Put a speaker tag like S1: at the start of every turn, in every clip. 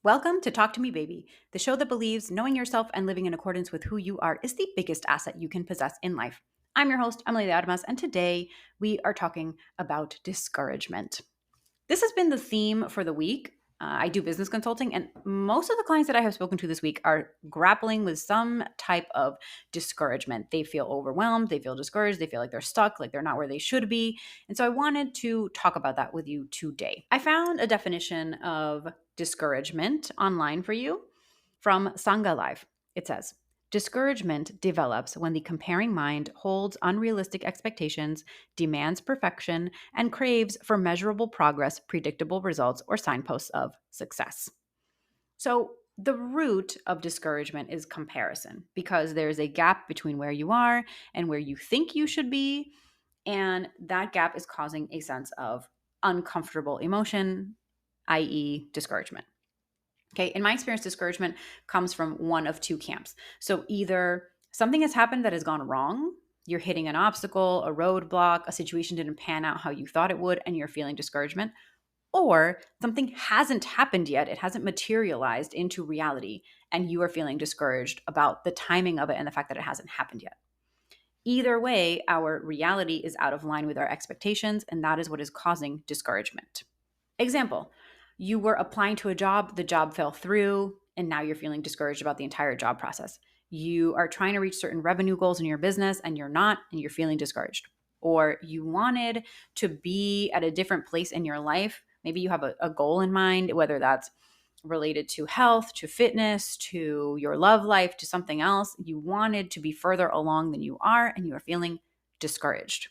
S1: Welcome to Talk to Me Baby, the show that believes knowing yourself and living in accordance with who you are is the biggest asset you can possess in life. I'm your host, Emily Adamas, and today we are talking about discouragement. This has been the theme for the week. I do business consulting, and most of the clients that I have spoken to this week are grappling with some type of discouragement. They feel overwhelmed, they feel discouraged, they feel like they're stuck, like they're not where they should be. And so I wanted to talk about that with you today. I found a definition of discouragement online for you from Sangha Life. It says, discouragement develops when the comparing mind holds unrealistic expectations, demands perfection, and craves for measurable progress, predictable results, or signposts of success. So, the root of discouragement is comparison because there's a gap between where you are and where you think you should be. And that gap is causing a sense of uncomfortable emotion, i.e., discouragement. Okay, in my experience, discouragement comes from one of two camps. So either something has happened that has gone wrong, you're hitting an obstacle, a roadblock, a situation didn't pan out how you thought it would, and you're feeling discouragement, or something hasn't happened yet, it hasn't materialized into reality, and you are feeling discouraged about the timing of it and the fact that it hasn't happened yet. Either way, our reality is out of line with our expectations, and that is what is causing discouragement. Example, you were applying to a job, the job fell through, and now you're feeling discouraged about the entire job process. You are trying to reach certain revenue goals in your business and you're not, and you're feeling discouraged. Or you wanted to be at a different place in your life. Maybe you have a goal in mind, whether that's related to health, to fitness, to your love life, to something else. You wanted to be further along than you are, and you are feeling discouraged.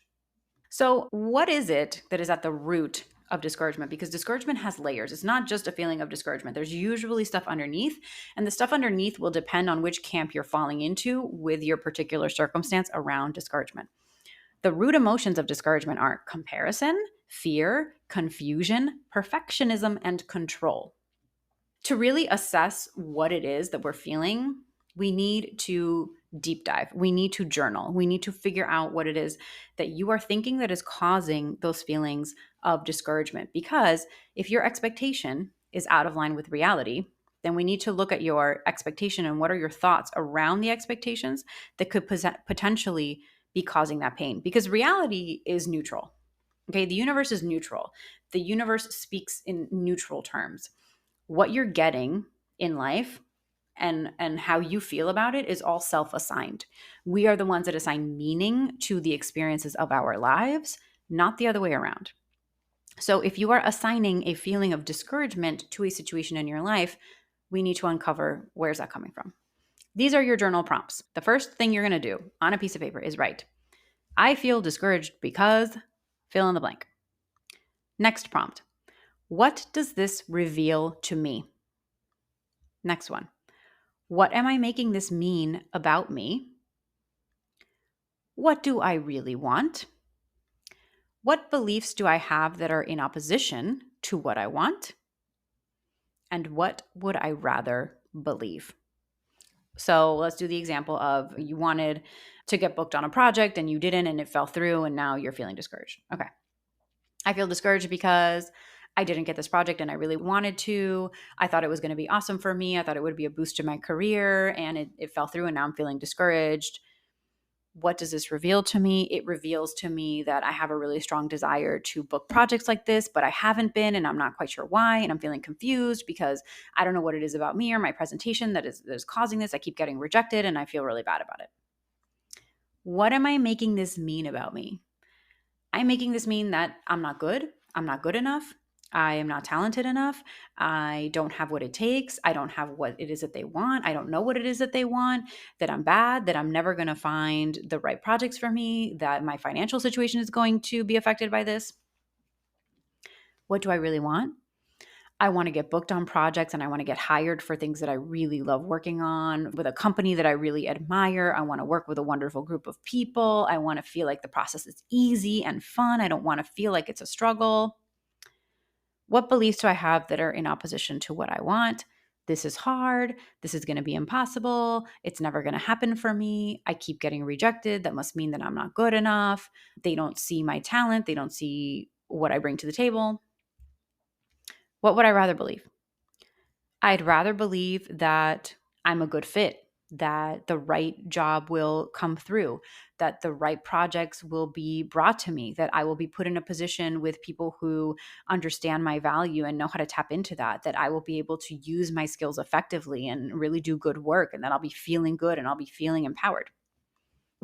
S1: So, what is it that is at the root of discouragement? Because discouragement has layers. It's not just a feeling of discouragement. There's usually stuff underneath, and the stuff underneath will depend on which camp you're falling into with your particular circumstance around discouragement. The root emotions of discouragement are comparison, fear, confusion, perfectionism, and control. To really assess what it is that we're feeling, we need to deep dive. We need to journal. We need to figure out what it is that you are thinking that is causing those feelings of discouragement. Because if your expectation is out of line with reality, then we need to look at your expectation and what are your thoughts around the expectations that could potentially be causing that pain. Because reality is neutral. Okay, the universe is neutral. The universe speaks in neutral terms. What you're getting in life and how you feel about it is all self-assigned. We are the ones that assign meaning to the experiences of our lives, not the other way around. So if you are assigning a feeling of discouragement to a situation in your life, we need to uncover where's that coming from. These are your journal prompts. The first thing you're going to do on a piece of paper is write, I feel discouraged because fill in the blank. Next prompt, what does this reveal to me? Next one, what am I making this mean about me? What do I really want? What beliefs do I have that are in opposition to what I want? And what would I rather believe? So let's do the example of you wanted to get booked on a project and you didn't and it fell through and now you're feeling discouraged. Okay. I feel discouraged because I didn't get this project and I really wanted to. I thought it was going to be awesome for me. I thought it would be a boost to my career and it fell through and now I'm feeling discouraged. What does this reveal to me? It reveals to me that I have a really strong desire to book projects like this, but I haven't been and I'm not quite sure why. And I'm feeling confused because I don't know what it is about me or my presentation that is causing this. I keep getting rejected and I feel really bad about it. What am I making this mean about me? I'm making this mean that I'm not good. I'm not good enough. I am not talented enough. I don't have what it takes. I don't have what it is that they want. I don't know what it is that they want, that I'm bad, that I'm never going to find the right projects for me, that my financial situation is going to be affected by this. What do I really want? I want to get booked on projects and I want to get hired for things that I really love working on with a company that I really admire. I want to work with a wonderful group of people. I want to feel like the process is easy and fun. I don't want to feel like it's a struggle. What beliefs do I have that are in opposition to what I want? This is hard. This is going to be impossible. It's never going to happen for me. I keep getting rejected. That must mean that I'm not good enough. They don't see my talent. They don't see what I bring to the table. What would I rather believe? I'd rather believe that I'm a good fit, that the right job will come through, that the right projects will be brought to me, that I will be put in a position with people who understand my value and know how to tap into that, that I will be able to use my skills effectively and really do good work, and that I'll be feeling good and I'll be feeling empowered.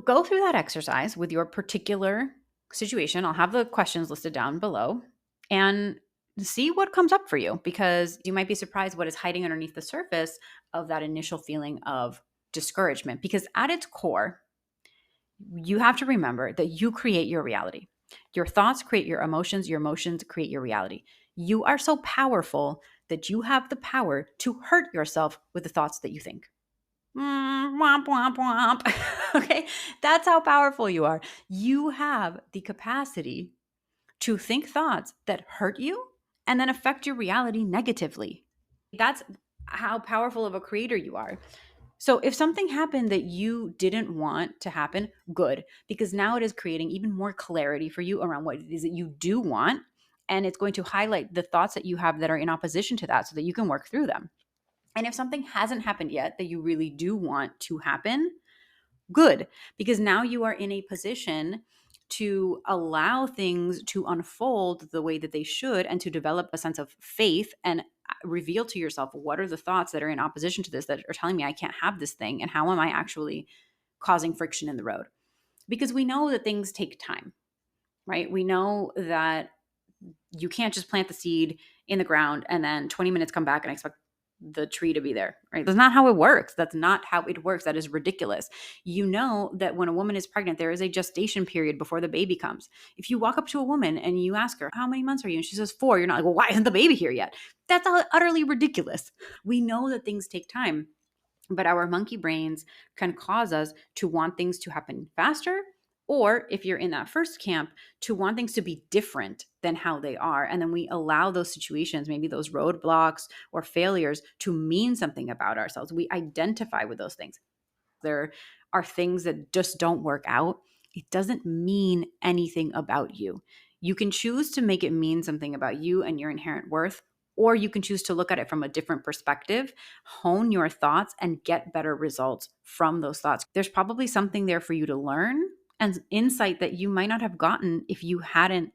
S1: Go through that exercise with your particular situation. I'll have the questions listed down below and see what comes up for you, because you might be surprised what is hiding underneath the surface of that initial feeling of discouragement. Because at its core, you have to remember that you create your reality. Your thoughts create your emotions create your reality. You are so powerful that you have the power to hurt yourself with the thoughts that you think. Womp, womp, womp. Okay. That's how powerful you are. You have the capacity to think thoughts that hurt you and then affect your reality negatively. That's how powerful of a creator you are. So if something happened that you didn't want to happen, good, because now it is creating even more clarity for you around what it is that you do want. And it's going to highlight the thoughts that you have that are in opposition to that so that you can work through them. And if something hasn't happened yet that you really do want to happen, good, because now you are in a position to allow things to unfold the way that they should and to develop a sense of faith and reveal to yourself what are the thoughts that are in opposition to this that are telling me I can't have this thing, and how am I actually causing friction in the road. Because we know that things take time, right? We know that you can't just plant the seed in the ground and then 20 minutes come back and expect the tree to be there, right? That's not how it works. That's not how it works. That is ridiculous. You know that when a woman is pregnant, there is a gestation period before the baby comes. If you walk up to a woman and you ask her, how many months are you? And she says 4, you're not like, well, why isn't the baby here yet? That's utterly ridiculous. We know that things take time, but our monkey brains can cause us to want things to happen faster, or if you're in that first camp, to want things to be different than how they are. And then we allow those situations, maybe those roadblocks or failures, to mean something about ourselves. We identify with those things. There are things that just don't work out. It doesn't mean anything about you. You can choose to make it mean something about you and your inherent worth, or you can choose to look at it from a different perspective, hone your thoughts, and get better results from those thoughts. There's probably something there for you to learn and insight that you might not have gotten if you hadn't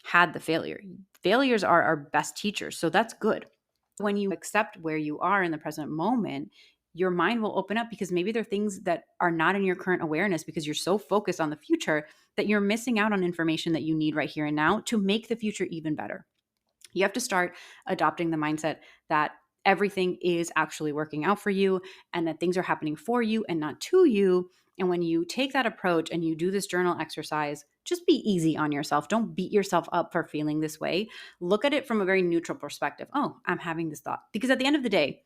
S1: had the failure. Failures are our best teachers, so that's good. When you accept where you are in the present moment, your mind will open up, because maybe there are things that are not in your current awareness because you're so focused on the future that you're missing out on information that you need right here and now to make the future even better. You have to start adopting the mindset that everything is actually working out for you and that things are happening for you and not to you. And when you take that approach and you do this journal exercise, just be easy on yourself. Don't beat yourself up for feeling this way. Look at it from a very neutral perspective. Oh, I'm having this thought. Because at the end of the day,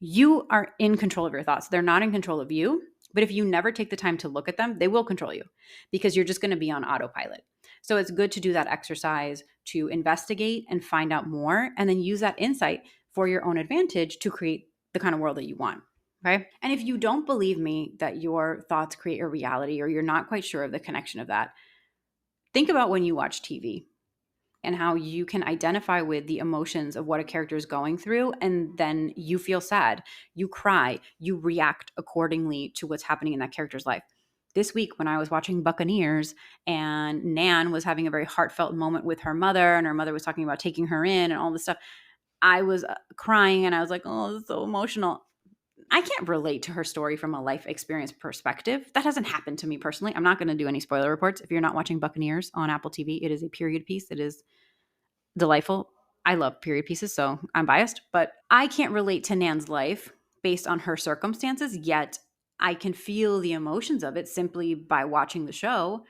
S1: you are in control of your thoughts. They're not in control of you. But if you never take the time to look at them, they will control you, because you're just going to be on autopilot. So it's good to do that exercise to investigate and find out more, and then use that insight for your own advantage to create the kind of world that you want. Okay. And if you don't believe me that your thoughts create your reality, or you're not quite sure of the connection of that, think about when you watch TV and how you can identify with the emotions of what a character is going through. And then you feel sad, you cry, you react accordingly to what's happening in that character's life. This week, when I was watching Buccaneers and Nan was having a very heartfelt moment with her mother, and her mother was talking about taking her in and all this stuff, I was crying and I was like, oh, this is so emotional. I can't relate to her story from a life experience perspective. That hasn't happened to me personally. I'm not going to do any spoiler reports. If you're not watching Buccaneers on Apple TV, it is a period piece. It is delightful. I love period pieces, so I'm biased, but I can't relate to Nan's life based on her circumstances, yet I can feel the emotions of it simply by watching the show.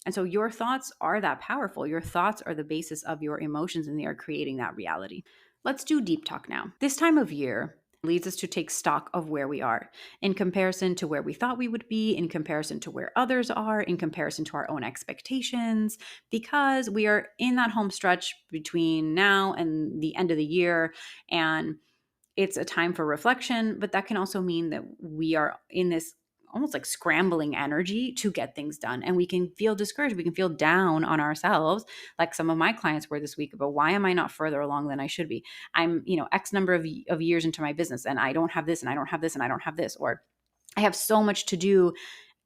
S1: And so your thoughts are that powerful. Your thoughts are the basis of your emotions, and they are creating that reality. Let's do deep talk now. This time of year leads us to take stock of where we are in comparison to where we thought we would be, in comparison to where others are, in comparison to our own expectations, because we are in that home stretch between now and the end of the year. And it's a time for reflection, but that can also mean that we are in this almost like scrambling energy to get things done. And we can feel discouraged. We can feel down on ourselves, like some of my clients were this week, about why am I not further along than I should be? I'm, X number of years into my business and I don't have this and I don't have this and I don't have this, or I have so much to do,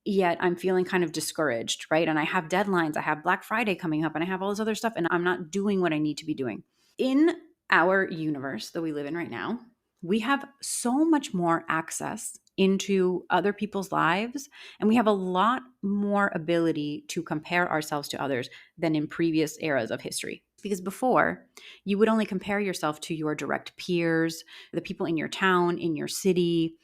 S1: yet I'm feeling kind of discouraged, right? And I have deadlines, I have Black Friday coming up, and I have all this other stuff, and I'm not doing what I need to be doing. In our universe that we live in right now, we have so much more access into other people's lives, and we have a lot more ability to compare ourselves to others than in previous eras of history. Because before, you would only compare yourself to your direct peers, the people in your town, in your city.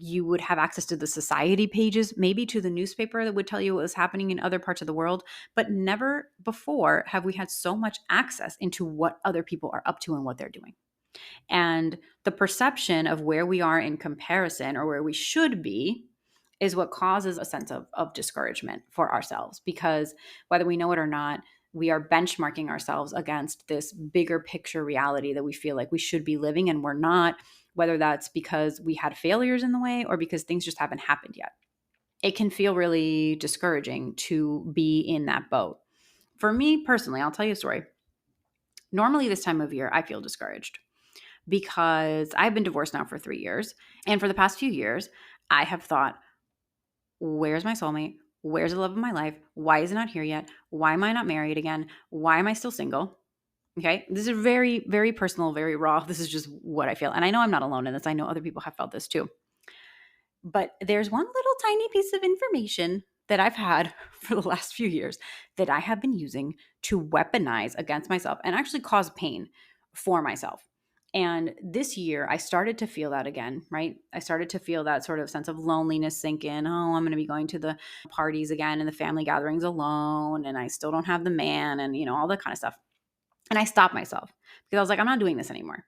S1: You would have access to the society pages, maybe to the newspaper that would tell you what was happening in other parts of the world, but never before have we had so much access into what other people are up to and what they're doing. And the perception of where we are in comparison or where we should be is what causes a sense of discouragement for ourselves, because whether we know it or not, we are benchmarking ourselves against this bigger picture reality that we feel like we should be living and we're not, whether that's because we had failures in the way or because things just haven't happened yet. It can feel really discouraging to be in that boat. For me personally, I'll tell you a story. Normally, this time of year, I feel discouraged because I've been divorced now for 3 years. And for the past few years, I have thought, where's my soulmate? Where's the love of my life? Why is it not here yet? Why am I not married again? Why am I still single? Okay. This is very, very personal, very raw. This is just what I feel. And I know I'm not alone in this. I know other people have felt this too. But there's one little tiny piece of information that I've had for the last few years that I have been using to weaponize against myself and actually cause pain for myself. And this year, I started to feel that again, right? I started to feel that sort of sense of loneliness sink in. Oh, I'm going to be going to the parties again and the family gatherings alone, and I still don't have the man, and all that kind of stuff. And I stopped myself because I was like, I'm not doing this anymore.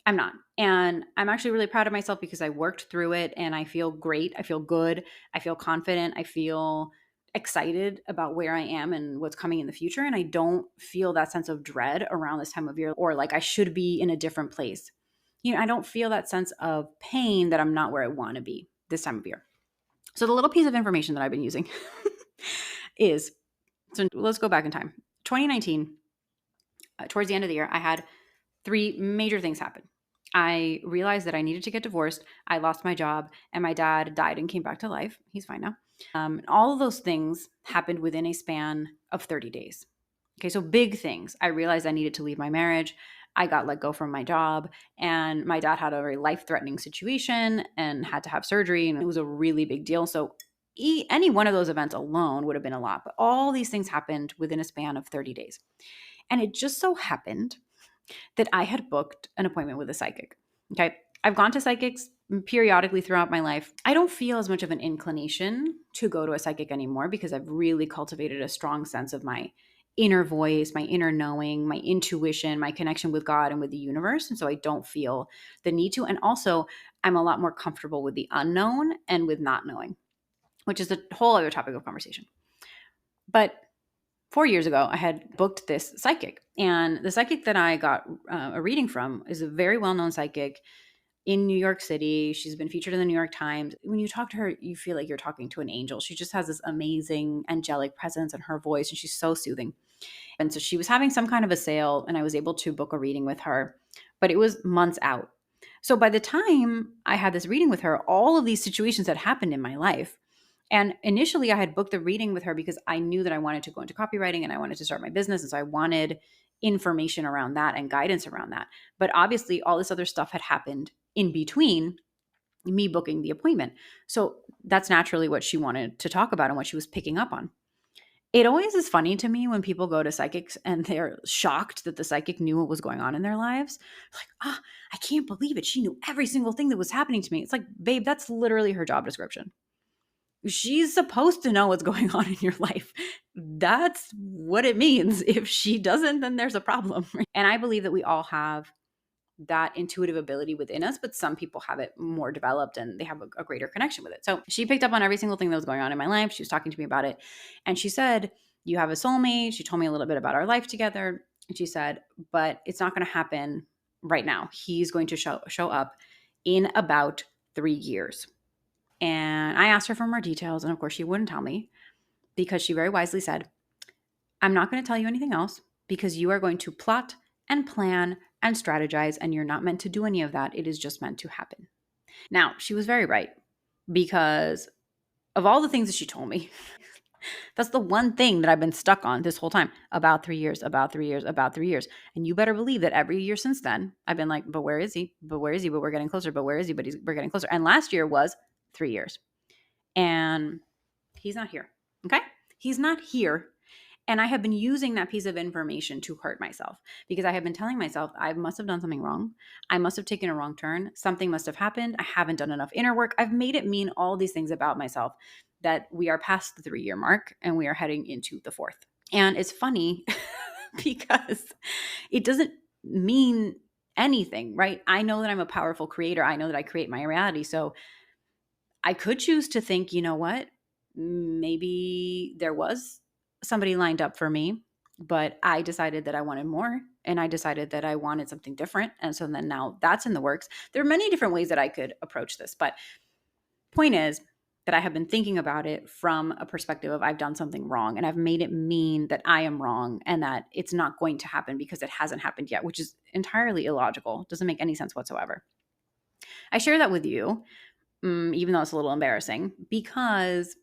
S1: I'm not. And I'm actually really proud of myself because I worked through it and I feel great. I feel good. I feel confident. I feel excited about where I am and what's coming in the future. And I don't feel that sense of dread around this time of year or like I should be in a different place. I don't feel that sense of pain that I'm not where I want to be this time of year. So the little piece of information that I've been using is, so let's go back in time. 2019, towards the end of the year, I had 3 major things happen. I realized that I needed to get divorced. I lost my job and my dad died and came back to life. He's fine now. All of those things happened within a span of 30 days. Okay, so big things. I realized I needed to leave my marriage. I got let go from my job, and my dad had a very life-threatening situation and had to have surgery, and it was a really big deal. So any one of those events alone would have been a lot, but all these things happened within a span of 30 days. And it just so happened that I had booked an appointment with a psychic. Okay. I've gone to psychics periodically throughout my life. I don't feel as much of an inclination to go to a psychic anymore because I've really cultivated a strong sense of my inner voice, my inner knowing, my intuition, my connection with God and with the universe. And so I don't feel the need to. And also, I'm a lot more comfortable with the unknown and with not knowing, which is a whole other topic of conversation. But 4 years ago, I had booked this psychic. And the psychic that I got a reading from is a very well-known psychic in New York City. She's been featured in the New York Times. When you talk to her, you feel like you're talking to an angel. She just has this amazing angelic presence in her voice, and she's so soothing. And so she was having some kind of a sale, and I was able to book a reading with her, but it was months out. So by the time I had this reading with her, all of these situations had happened in my life. And initially, I had booked the reading with her because I knew that I wanted to go into copywriting and I wanted to start my business. And so I wanted information around that and guidance around that. But obviously, all this other stuff had happened in between me booking the appointment. So that's naturally what she wanted to talk about and what she was picking up on. It always is funny to me when people go to psychics and they're shocked that the psychic knew what was going on in their lives. Like, I can't believe it. She knew every single thing that was happening to me. It's like, babe, that's literally her job description. She's supposed to know what's going on in your life. That's what it means. If she doesn't, then there's a problem. And I believe that we all have that intuitive ability within us, but some people have it more developed and they have a greater connection with it. So she picked up on every single thing that was going on in my life. She was talking to me about it. And she said, you have a soulmate. She told me a little bit about our life together. And she said, but it's not going to happen right now. He's going to show up in about 3 years. And I asked her for more details. And of course, she wouldn't tell me because she very wisely said, I'm not going to tell you anything else because you are going to plot and plan and strategize, and you're not meant to do any of that. It is just meant to happen. Now, she was very right because of all the things that she told me, that's the one thing that I've been stuck on this whole time. About 3 years, about 3 years, about 3 years. And you better believe that every year since then, I've been like, but where is he? But where is he? But we're getting closer. But where is he? But we're getting closer. And last year was 3 years. And he's not here. Okay. He's not here. And I have been using that piece of information to hurt myself because I have been telling myself I must have done something wrong. I must have taken a wrong turn. Something must have happened. I haven't done enough inner work. I've made it mean all these things about myself that we are past the 3 year mark and we are heading into the fourth. And it's funny because it doesn't mean anything, right? I know that I'm a powerful creator. I know that I create my reality. So I could choose to think, you know what? Maybe there was somebody lined up for me, but I decided that I wanted more and I decided that I wanted something different. And so then now that's in the works. There are many different ways that I could approach this, but point is that I have been thinking about it from a perspective of I've done something wrong and I've made it mean that I am wrong and that it's not going to happen because it hasn't happened yet, which is entirely illogical. Doesn't make any sense whatsoever. I share that with you, even though it's a little embarrassing, because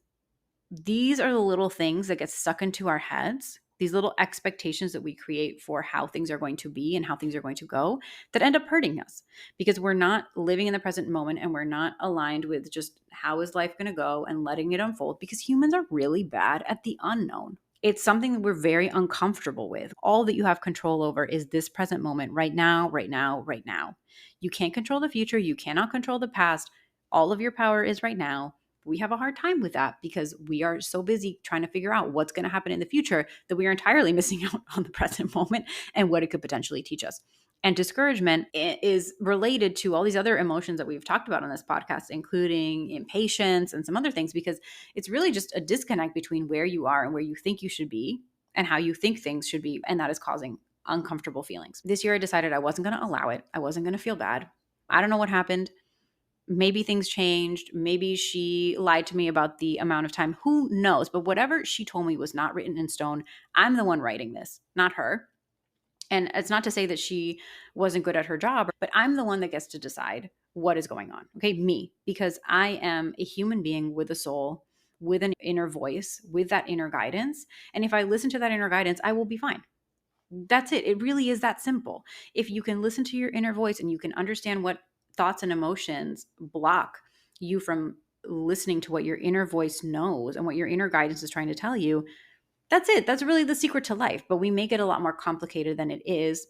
S1: these are the little things that get stuck into our heads, these little expectations that we create for how things are going to be and how things are going to go that end up hurting us because we're not living in the present moment and we're not aligned with just how is life going to go and letting it unfold because humans are really bad at the unknown. It's something that we're very uncomfortable with. All that you have control over is this present moment right now, right now, right now. You can't control the future. You cannot control the past. All of your power is right now. We have a hard time with that because we are so busy trying to figure out what's going to happen in the future that we are entirely missing out on the present moment and what it could potentially teach us. And discouragement is related to all these other emotions that we've talked about on this podcast, including impatience and some other things, because it's really just a disconnect between where you are and where you think you should be and how you think things should be. And that is causing uncomfortable feelings. This year, I decided I wasn't going to allow it. I wasn't going to feel bad. I don't know what happened. Maybe things changed. Maybe she lied to me about the amount of time. Who knows? But whatever she told me was not written in stone. I'm the one writing this, not her. And it's not to say that she wasn't good at her job, but I'm the one that gets to decide what is going on. Okay, me, because I am a human being with a soul, with an inner voice, with that inner guidance. And if I listen to that inner guidance, I will be fine. That's it. It really is that simple. If you can listen to your inner voice and you can understand what thoughts and emotions block you from listening to what your inner voice knows and what your inner guidance is trying to tell you, that's it. That's really the secret to life. But we make it a lot more complicated than it is.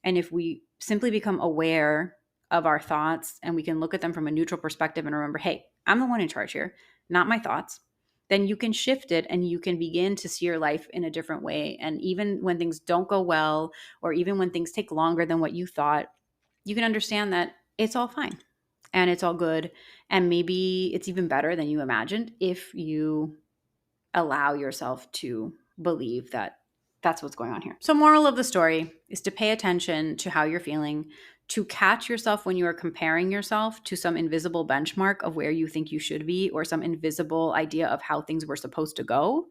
S1: And if we simply become aware of our thoughts and we can look at them from a neutral perspective and remember, hey, I'm the one in charge here, not my thoughts, then you can shift it and you can begin to see your life in a different way. And even when things don't go well, or even when things take longer than what you thought, you can understand that it's all fine and it's all good. And maybe it's even better than you imagined if you allow yourself to believe that that's what's going on here. So moral of the story is to pay attention to how you're feeling, to catch yourself when you are comparing yourself to some invisible benchmark of where you think you should be or some invisible idea of how things were supposed to go,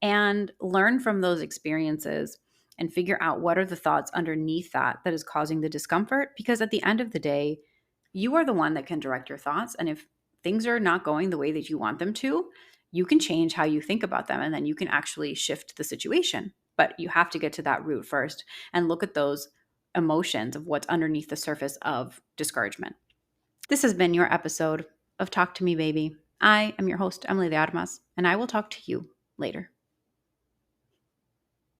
S1: and learn from those experiences and figure out what are the thoughts underneath that is causing the discomfort, because at the end of the day, you are the one that can direct your thoughts. And if things are not going the way that you want them to, you can change how you think about them and then you can actually shift the situation. But you have to get to that root first and look at those emotions of what's underneath the surface of discouragement. This has been your episode of Talk to Me, Baby. I am your host, Emily de Armas, and I will talk to you later.